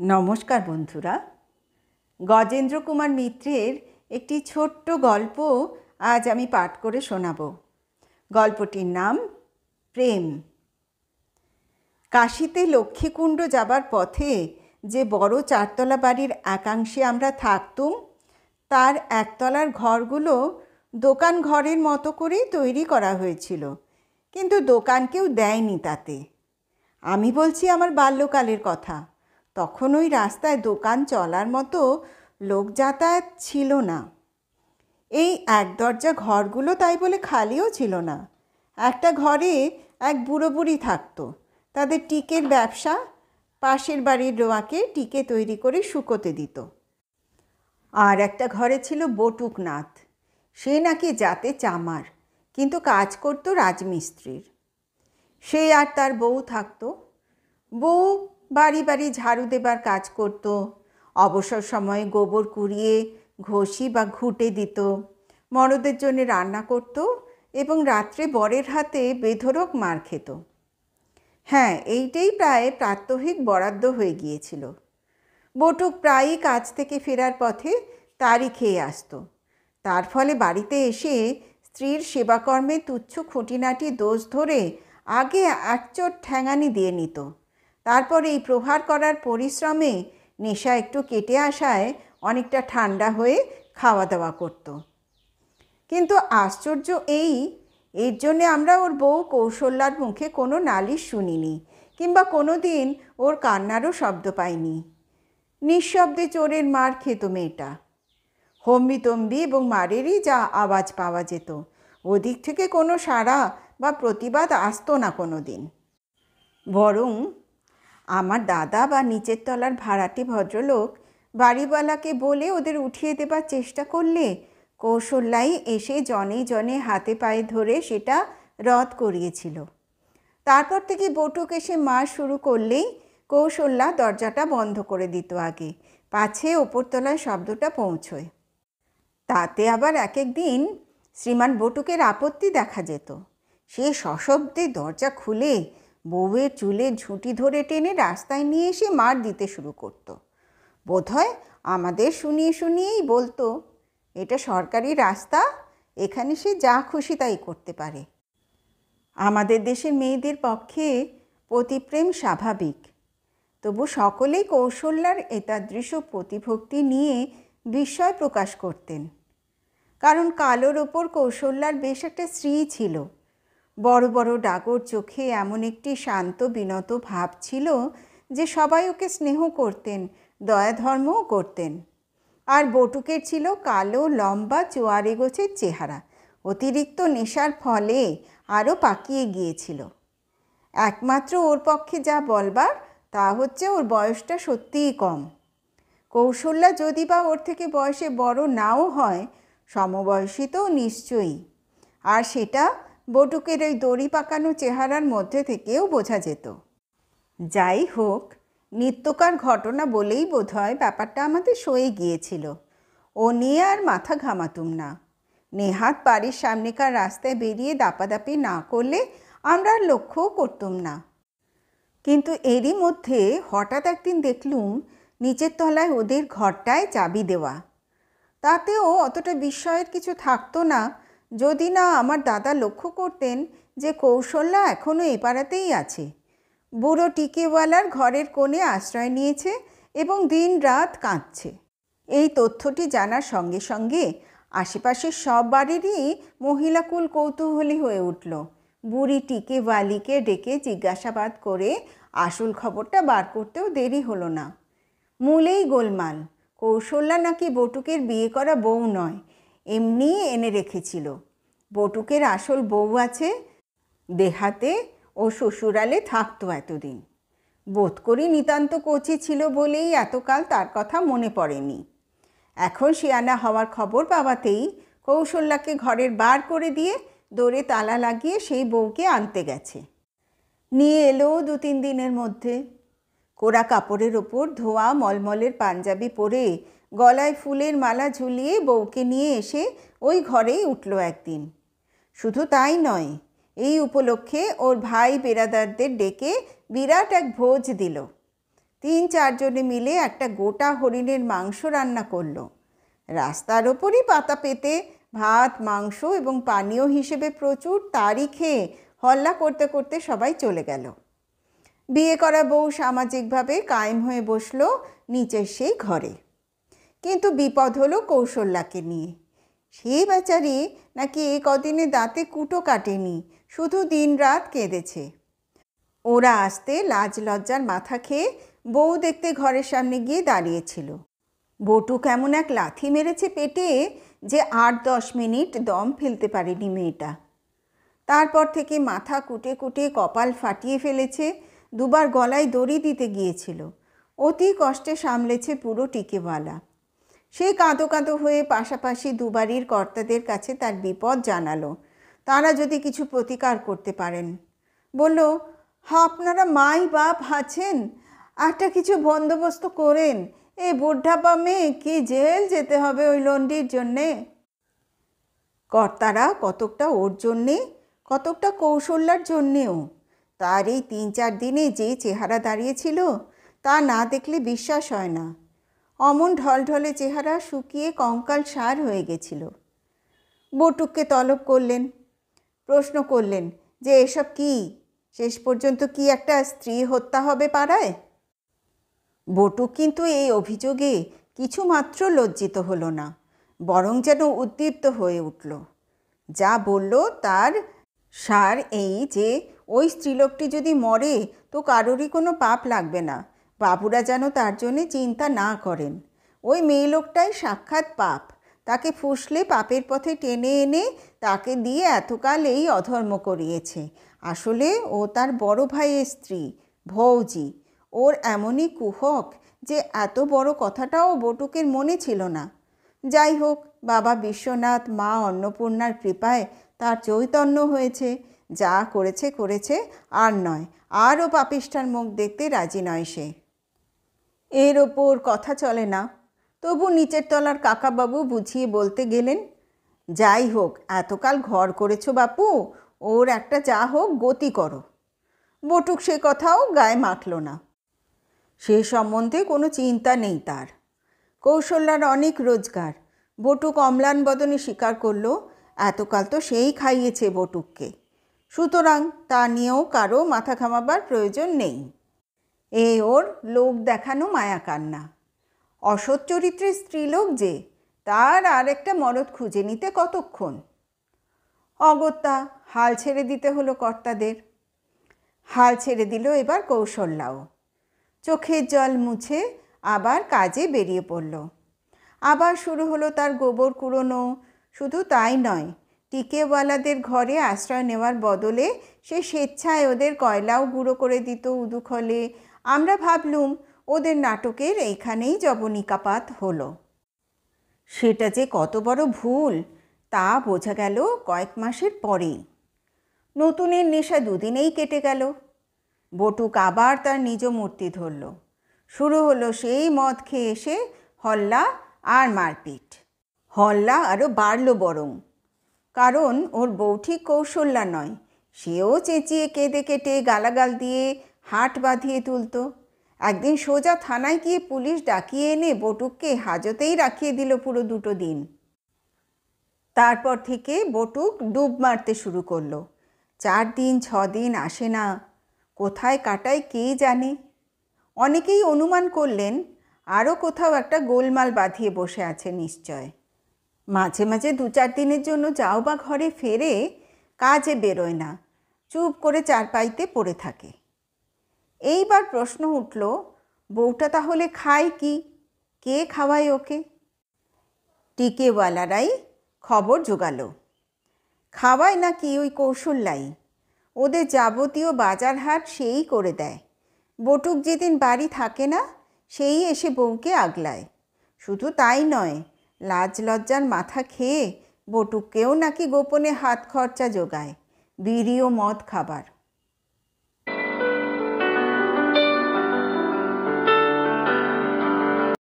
নমস্কার বন্ধুরা, গজেন্দ্র কুমার মিত্রের একটি ছোট্ট গল্প আজ আমি পাঠ করে শোনাব। গল্পটির নাম প্রেম। কাশীতে লক্ষ্মীকুণ্ড যাবার পথে যে বড় চারতলা বাড়ির একাংশে আমরা থাকতুম, তার একতলার ঘরগুলো দোকান ঘরের মতো করেই তৈরি করা হয়েছিল, কিন্তু দোকান কেউ দেয়নি তাতে। আমি বলছি আমার বাল্যকালের কথা। তখন ওই রাস্তায় দোকান চলার মতো লোক যাতায়াত ছিল না। এই এক দরজা ঘরগুলো তাই বলে খালিও ছিল না। একটা ঘরে এক বুড়ো বুড়ি থাকতো, তাদের টিকের ব্যবসা। পাশের বাড়ির রোয়াকে টিকে তৈরি করে শুকোতে দিত। আর একটা ঘরে ছিল বটুকনাথ, সে নাকি জাতে চামার, কিন্তু কাজ করতো রাজমিস্ত্রির। সে আর তার বউ থাকতো। বউ বাড়ি বাড়ি ঝাড়ু দেবার কাজ করত, অবসর সময়ে গোবর কুড়িয়ে ঘষি বা ঘুঁটে দিত, মরদের জন্য রান্না করত এবং রাত্রে বরের হাতে বেধড়ক মার খেত। হ্যাঁ, এইটাই প্রায় প্রাত্যহিক বরাদ্দ হয়ে গিয়েছিল। বটুক প্রায়ই কাজ থেকে ফেরার পথে তারই খেয়ে আসত। তার ফলে বাড়িতে এসে স্ত্রীর সেবাকর্মে তুচ্ছ খুঁটিনাটি দোষ ধরে আগে একচোট ঠ্যাঙানি দিয়ে নিত। তারপর এই প্রহার করার পরিশ্রমে নেশা একটু কেটে আসায় অনেকটা ঠান্ডা হয়ে খাওয়া দাওয়া করত। কিন্তু আশ্চর্য এর জন্যে আমরা ওর বউ কৌশল্যার মুখে কোনো নালিশ শুনিনি, কিংবা কোনো দিন ওর কান্নারও শব্দ পাইনি। নিঃশব্দে চোরের মার খেত মেয়েটা। হম্বিতম্বি এবং মারেরই যা আওয়াজ পাওয়া যেত, ওদিক থেকে কোনো সাড়া বা প্রতিবাদ আসতো না কোনো দিন। বরং আমার দাদা বা নিচের তলার ভাড়াটে ভদ্রলোক বাড়িওয়ালাকে বলে ওদের উঠিয়ে দেবার চেষ্টা করলে কৌশল্যাই এসে জনে জনে হাতে পায়ে ধরে সেটা রদ করিয়েছিল। তারপর থেকে বটুক এসে মার শুরু করলেই কৌশল্যা দরজাটা বন্ধ করে দিত আগে, পাছে ওপরতলায় শব্দটা পৌঁছয়। তাতে আবার এক এক দিন শ্রীমান বটুকের আপত্তি দেখা যেত। সে সশব্দে দরজা খুলে বউয়ের চুলের ঝুঁটি ধরে টেনে রাস্তায় নিয়ে এসে মার দিতে শুরু করত। বোধহয় আমাদের শুনিয়ে শুনিয়েই বলতো, এটা সরকারি রাস্তা, এখানে সে যা খুশি তাই করতে পারে। আমাদের দেশের মেয়েদের পক্ষে পতিপ্রেম স্বাভাবিক, তবু সকলেই কৌশল্যার এতাদৃশ প্রতিভক্তি নিয়ে বিস্ময় প্রকাশ করতেন। কারণ কালোর ওপর কৌশল্যার বেশ একটা শ্রী ছিল। বড় বড় ডাগর চোখে এমন একটি শান্ত বিনত ভাব ছিল যে সবাই ওকে স্নেহ করতেন, দয়া ধর্মও করতেন। আর বটুকের ছিল কালো লম্বা চোয়ারে গোছের চেহারা, অতিরিক্ত নেশার ফলে আরও পাকিয়ে গিয়েছিল। একমাত্র ওর পক্ষে যা বলবার তা হচ্ছে ওর বয়সটা সত্যিই কম। কৌশল্যা যদি বা ওর থেকে বয়সে বড় নাও হয়, সমবয়সী তো নিশ্চয়ই। আর সেটা বটুকের ওই দড়ি পাকানো চেহারার মধ্যে থেকেও বোঝা যেত। যাই হোক, নিত্যকার ঘটনা বলেই বোধহয় ব্যাপারটা আমাদের সয়ে গিয়েছিল। ও নিয়ে আর মাথা ঘামাতুম না। নেহাত বাড়ির সামনেকার রাস্তায় বেরিয়ে দাপাদাপি না করলে আমরা আর লক্ষ্যও করতুম না। কিন্তু এরই মধ্যে হঠাৎ একদিন দেখলুম নিচের তলায় ওদের ঘরটায় চাবি দেওয়া। তাতেও অতটা বিস্ময়ের কিছু থাকতো না, যদি না আমার দাদা লক্ষ্য করতেন যে কৌশল্যা এখনও এ পাড়াতেই আছে। বুড়ো টিকেওয়ালার ঘরের কোণে আশ্রয় নিয়েছে এবং দিন রাত কাঁদছে। এই তথ্যটি জানার সঙ্গে সঙ্গে আশেপাশের সব বাড়িরই মহিলাকুল কৌতূহলী হয়ে উঠল। বুড়ি টিকেওয়ালিকে ডেকে জিজ্ঞাসাবাদ করে আসল খবরটা বার করতেও দেরি হলো না। মূলেই গোলমাল। কৌশল্যা নাকি বটুকের বিয়ে করা বউ নয়, এমনিই এনে রেখেছিল। বটুকের আসল বউ আছে, দেহাতে ও শ্বশুরালে থাকতো এতদিন। বোধ করি নিতান্ত কচি ছিল বলেই এতকাল তার কথা মনে পড়েনি। এখন শিয়ানা হওয়ার খবর পাওয়াতেই কৌশল্যাকে ঘরের বার করে দিয়ে দোরে তালা লাগিয়ে সেই বউকে আনতে গেছে। নিয়ে এলো 2-3 দিনের মধ্যে। কোরা কাপড়ের ওপর ধোয়া মলমলের পাঞ্জাবি পরে গলায় ফুলের মালা ঝুলিয়ে বউকে নিয়ে এসে ওই ঘরেই উঠল একদিন। শুধু তাই নয়, এই উপলক্ষে ওর ভাই বেরাদারদের ডেকে বিরাট এক ভোজ দিল। 3-4 জনে মিলে একটা গোটা হরিণের মাংস রান্না করলো। রাস্তার ওপরই পাতা পেতে ভাত, মাংস এবং পানীয় হিসেবে প্রচুর তারি খেয়ে হল্লা করতে করতে সবাই চলে গেল। বিয়ে করা বউ সামাজিকভাবে কায়েম হয়ে বসলো নিচের সেই ঘরে। কিন্তু বিপদ হলো কৌশল্যাকে নিয়ে। সেই বেচারি নাকি এই কদিনে দাঁতে কুটো কাটেনি, শুধু দিন রাত কেঁদেছে। ওরা আসতে লাজ লজ্জার মাথা খেয়ে বউ দেখতে ঘরের সামনে গিয়ে দাঁড়িয়েছিল। বটু কেমন এক লাথি মেরেছে পেটে যে 8-10 মিনিট দম ফেলতে পারেনি মেয়েটা। তারপর থেকে মাথা কুটে কুটে কপাল ফাটিয়ে ফেলেছে, দুবার গলায় দড়ি দিতে গিয়েছিল। অতি কষ্টে সামলেছে পুরো টিকেওয়ালা। সে কাঁদো কাঁদো হয়ে পাশাপাশি দুবারির কর্তাদের কাছে তার বিপদ জানালো, তারা যদি কিছু প্রতিকার করতে পারেন। বলল, আপনারা মাই বাপ আছেন, একটা কিছু বন্দোবস্ত করেন। এই বুঢ়া মেয়ে কি জেল যেতে হবে ওই লন্ডির জন্যে। কর্তারা কতকটা ওর জন্যে, কতকটা কৌশল্যার জন্যেও। তার এই 3-4 দিনে যে চেহারা দাঁড়িয়েছিল তা না দেখলে বিশ্বাস হয় না। অমন ঢলঢলে চেহারা শুকিয়ে কঙ্কাল সার হয়ে গেছিল। বটুককে তলব করলেন, প্রশ্ন করলেন যে এসব কি, শেষ পর্যন্ত কি একটা স্ত্রী হত্যা হবে পাড়ায়? বটুক কিন্তু এই অভিযোগে কিছুমাত্র লজ্জিত হলো না, বরং যেন উদ্দীপ্ত হয়ে উঠল। যা বলল তার সার এই যে ওই স্ত্রীলোকটি যদি মরে তো কারোরই কোনো পাপ লাগবে না, বাবুরা যেন তার জন্যে চিন্তা না করেন। ওই মেয়ে লোকটাই সাক্ষাৎ পাপ, তাকে ফুসলে পাপের পথে টেনে এনে তাকে দিয়ে এতকাল এই অধর্ম করিয়েছে। আসলে ও তার বড় ভাইয়ের স্ত্রী, ভৌজি। ওর এমনই কুহক যে এত বড় কথাটাও বটুকের মনে ছিল না। যাই হোক, বাবা বিশ্বনাথ, মা অন্নপূর্ণার কৃপায় তার চৈতন্য হয়েছে, যা করেছে করেছে, আর নয়, আরও পাপিষ্ঠার মুখ দেখতে রাজি নয় সে। এর ওপর কথা চলে না। তবু নিচের তলার কাকাবাবু বুঝিয়ে বলতে গেলেন, যাই হোক, এতকাল ঘর করেছো বাপু, ওর একটা যা হোক গতি করো। বটুক সে কথাও গায়ে মাখল না। সে সম্বন্ধে কোনো চিন্তা নেই তার। কৌশল্যার অনেক রোজগার। বটুক অম্লান বদনে স্বীকার করল, এতকাল তো সেই খাইয়েছে বটুককে, সুতরাং তা নিয়েও কারো মাথা ঘামাবার প্রয়োজন নেই। এ ওর লোক দেখানো মায়া কান্না। অসৎ চরিত্রের স্ত্রীলোক যে, তার আর একটা মরদ খুঁজে নিতে কতক্ষণ। অগত্যা হাল ছেড়ে দিতে হলো কর্তাদের। হাল ছেড়ে দিল এবার কৌশল্যাও। চোখের জল মুছে আবার কাজে বেরিয়ে পড়ল। আবার শুরু হলো তার গোবর কুড়োনো। শুধু তাই নয়, টিকেওয়ালাদের ঘরে আশ্রয় নেওয়ার বদলে সে স্বেচ্ছায় ওদের কয়লাও গুঁড়ো করে দিত উদুখলে। আমরা ভাবলুম ওদের নাটকের এইখানেই জবনিকাপাত হলো। সেটা যে কত বড় ভুল তা বোঝা গেল কয়েক মাসের পরেই। নতুনের নেশা দুদিনেই কেটে গেল। বটুক আবার তার নিজ মূর্তি ধরল। শুরু হলো সেই মদ খেয়ে এসে হল্লা আর মারপিট। হল্লা আরও বাড়ল বরং, কারণ ওর বউ ঠিক কৌশল্যা নয়। সেও চেঁচিয়ে কেঁদে কেটে গালাগাল দিয়ে হাট বাঁধিয়ে তুলত। একদিন সোজা থানায় গিয়ে পুলিশ ডাকিয়ে এনে বটুককে হাজতেই রাখিয়ে দিল পুরো 2 দিন। তারপর থেকে বটুক ডুব মারতে শুরু করলো। 4 দিন 6 দিন আসে না, কোথায় কাটায় কে জানে। অনেকেই অনুমান করলেন আরও কোথাও একটা গোলমাল বাঁধিয়ে বসে আছে নিশ্চয়। মাঝে মাঝে 2-4 দিনের জন্য যাও বা ঘরে ফেরে, কাজে বেরোয় না, চুপ করে চারপাইতে পড়ে থাকে। এইবার প্রশ্ন উঠল, বউটা তাহলে খায় কি, কে খাওয়ায় ওকে? টিকেওয়ালারাই খবর জোগালো। খাওয়ায় নাকি ওই কৌশল্যাই। ওদের যাবতীয় বাজার হাট সেই করে দেয়। বটুক যেদিন বাড়ি থাকে না সেই এসে বউকে আগলায়। শুধু তাই নয়, লাজ লজ্জার মাথা খেয়ে বটুককেও নাকি গোপনে হাত খরচা জোগায়, বিড়ি ও মদ খাবার।